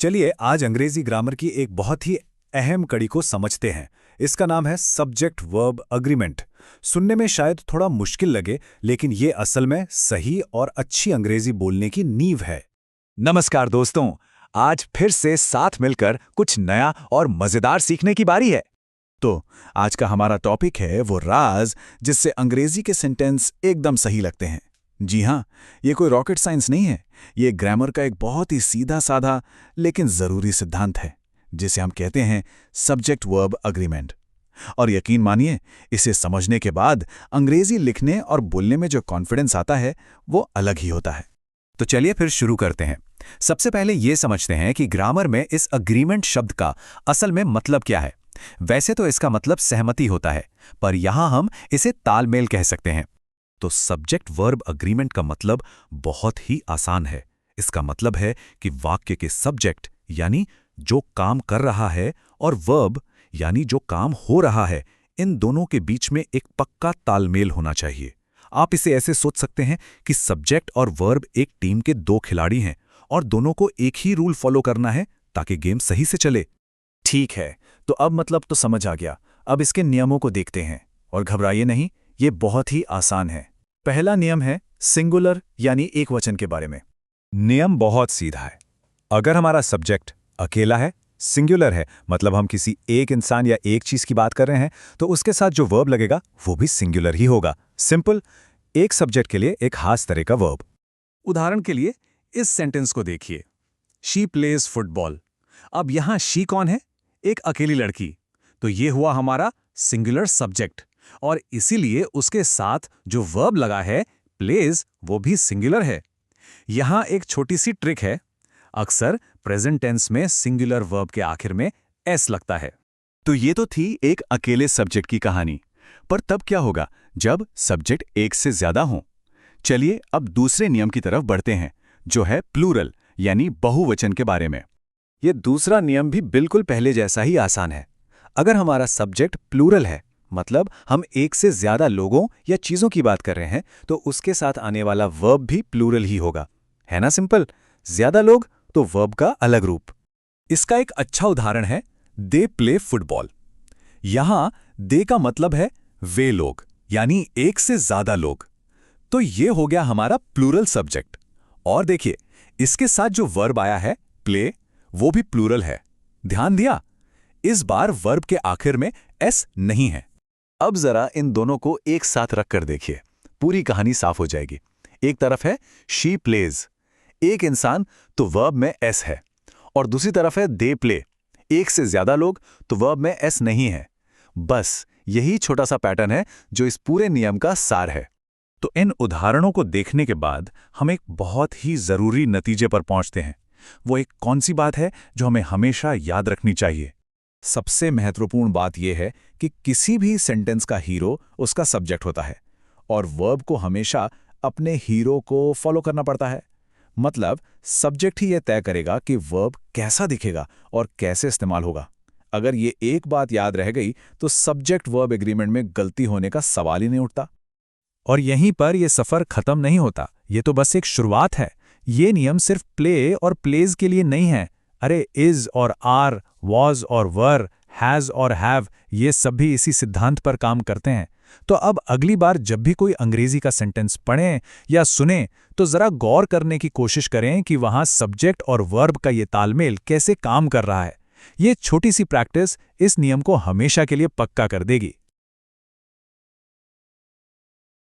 चलिए आज अंग्रेजी ग्रामर की एक बहुत ही अहम कड़ी को समझते हैं। इसका नाम है सब्जेक्ट वर्ब अग्रीमेंट। सुनने में शायद थोड़ा मुश्किल लगे, लेकिन ये असल में सही और अच्छी अंग्रेजी बोलने की नींव है। नमस्कार दोस्तों, आज फिर से साथ मिलकर कुछ नया और मजेदार सीखने की बारी है। तो आज का हमारा टॉपिक है वो राज जिससे अंग्रेजी के सेंटेंस एकदम सही लगते हैं। जी हाँ, ये कोई रॉकेट साइंस नहीं है। ये ग्रामर का एक बहुत ही सीधा साधा लेकिन जरूरी सिद्धांत है, जिसे हम कहते हैं सब्जेक्ट वर्ब अग्रीमेंट। और यकीन मानिए, इसे समझने के बाद अंग्रेजी लिखने और बोलने में जो कॉन्फिडेंस आता है वो अलग ही होता है। तो चलिए फिर शुरू करते हैं। सबसे पहले ये समझते हैं कि ग्रामर में इस अग्रीमेंट शब्द का असल में मतलब क्या है। वैसे तो इसका मतलब सहमति होता है, पर यहां हम इसे तालमेल कह सकते हैं। तो सब्जेक्ट वर्ब अग्रीमेंट का मतलब बहुत ही आसान है। इसका मतलब है कि वाक्य के सब्जेक्ट यानी जो काम कर रहा है और वर्ब यानी जो काम हो रहा है, इन दोनों के बीच में एक पक्का तालमेल होना चाहिए। आप इसे ऐसे सोच सकते हैं कि सब्जेक्ट और वर्ब एक टीम के दो खिलाड़ी हैं और दोनों को एक ही रूल फॉलो करना है ताकि गेम सही से चले। ठीक है, तो अब मतलब तो समझ आ गया। अब इसके नियमों को देखते हैं, और घबराइए नहीं, ये बहुत ही आसान है। पहला नियम है सिंगुलर यानी एक वचन के बारे में। नियम बहुत सीधा है। अगर हमारा सब्जेक्ट अकेला है, सिंगुलर है, मतलब हम किसी एक इंसान या एक चीज की बात कर रहे हैं, तो उसके साथ जो वर्ब लगेगा वो भी सिंगुलर ही होगा। सिंपल, एक सब्जेक्ट के लिए एक खास तरह का वर्ब। उदाहरण के लिए इस सेंटेंस को देखिए, शी प्लेज फुटबॉल। अब यहां शी कौन है? एक अकेली लड़की। तो ये हुआ हमारा सिंगुलर सब्जेक्ट, और इसीलिए उसके साथ जो वर्ब लगा है प्लेज, वो भी सिंगुलर है। यहां एक छोटी सी ट्रिक है। अक्सर प्रेजेंट टेंस में सिंगुलर वर्ब के आखिर में एस लगता है। तो ये तो थी एक अकेले सब्जेक्ट की कहानी, पर तब क्या होगा जब सब्जेक्ट एक से ज्यादा हों? चलिए अब दूसरे नियम की तरफ बढ़ते हैं, जो है प्लूरल यानी बहुवचन के बारे में। ये दूसरा नियम भी बिल्कुल पहले जैसा ही आसान है। अगर हमारा सब्जेक्ट प्लूरल है, मतलब हम एक से ज्यादा लोगों या चीजों की बात कर रहे हैं, तो उसके साथ आने वाला वर्ब भी प्लूरल ही होगा। है ना सिंपल? ज्यादा लोग तो वर्ब का अलग रूप। इसका एक अच्छा उदाहरण है दे प्ले फुटबॉल। यहां दे का मतलब है वे लोग, यानी एक से ज्यादा लोग। तो ये हो गया हमारा प्लूरल सब्जेक्ट। और देखिए, इसके साथ जो वर्ब आया है प्ले, वो भी प्लूरल है। ध्यान दिया? इस बार वर्ब के आखिर में एस नहीं है। अब जरा इन दोनों को एक साथ रखकर देखिए, पूरी कहानी साफ हो जाएगी। एक तरफ है शी प्लेज, एक इंसान, तो वर्ब में एस है, और दूसरी तरफ है दे प्ले, एक से ज्यादा लोग, तो वर्ब में एस नहीं है। बस यही छोटा सा पैटर्न है जो इस पूरे नियम का सार है। तो इन उदाहरणों को देखने के बाद हम एक बहुत ही जरूरी नतीजे पर पहुंचते हैं। वो एक कौन सी बात है जो हमें हमेशा याद रखनी चाहिए? सबसे महत्वपूर्ण बात यह है कि किसी भी सेंटेंस का हीरो उसका सब्जेक्ट होता है, और वर्ब को हमेशा अपने हीरो को फॉलो करना पड़ता है। मतलब सब्जेक्ट ही यह तय करेगा कि वर्ब कैसा दिखेगा और कैसे इस्तेमाल होगा। अगर ये एक बात याद रह गई तो सब्जेक्ट वर्ब एग्रीमेंट में गलती होने का सवाल ही नहीं उठता। और यहीं पर यह सफर खत्म नहीं होता, ये तो बस एक शुरुआत है। ये नियम सिर्फ प्ले और प्लेज के लिए नहीं है। अरे इज और आर, वॉज और वर, हैज और हैव, ये सब भी इसी सिद्धांत पर काम करते हैं। तो अब अगली बार जब भी कोई अंग्रेजी का सेंटेंस पढ़ें या सुने, तो जरा गौर करने की कोशिश करें कि वहां सब्जेक्ट और वर्ब का ये तालमेल कैसे काम कर रहा है। ये छोटी सी प्रैक्टिस इस नियम को हमेशा के लिए पक्का कर देगी।